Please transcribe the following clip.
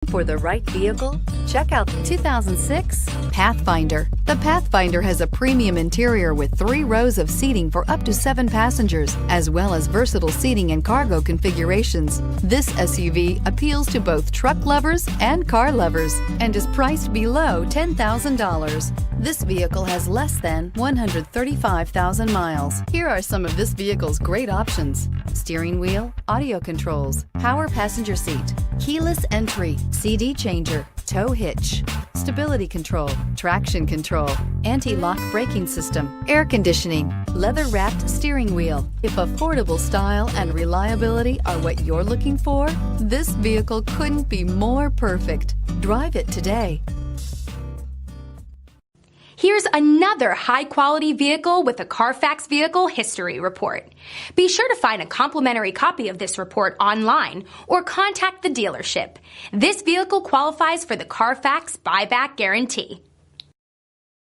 For the right vehicle, check out the 2006 Pathfinder. The Pathfinder has a premium interior with 3 rows of seating for up to 7 passengers, as well as versatile seating and cargo configurations. This SUV appeals to both truck lovers and car lovers and is priced below $10,000. This vehicle has less than 135,000 miles. Here are some of this vehicle's great options: steering wheel audio controls, power passenger seat, keyless entry, CD changer, tow hitch, stability control, traction control, anti-lock braking system, air conditioning, leather-wrapped steering wheel. If affordable style and reliability are what you're looking for, this vehicle couldn't be more perfect. Drive it today. Here's another high-quality vehicle with a Carfax Vehicle History Report. Be sure to find a complimentary copy of this report online or contact the dealership. This vehicle qualifies for the Carfax Buyback Guarantee.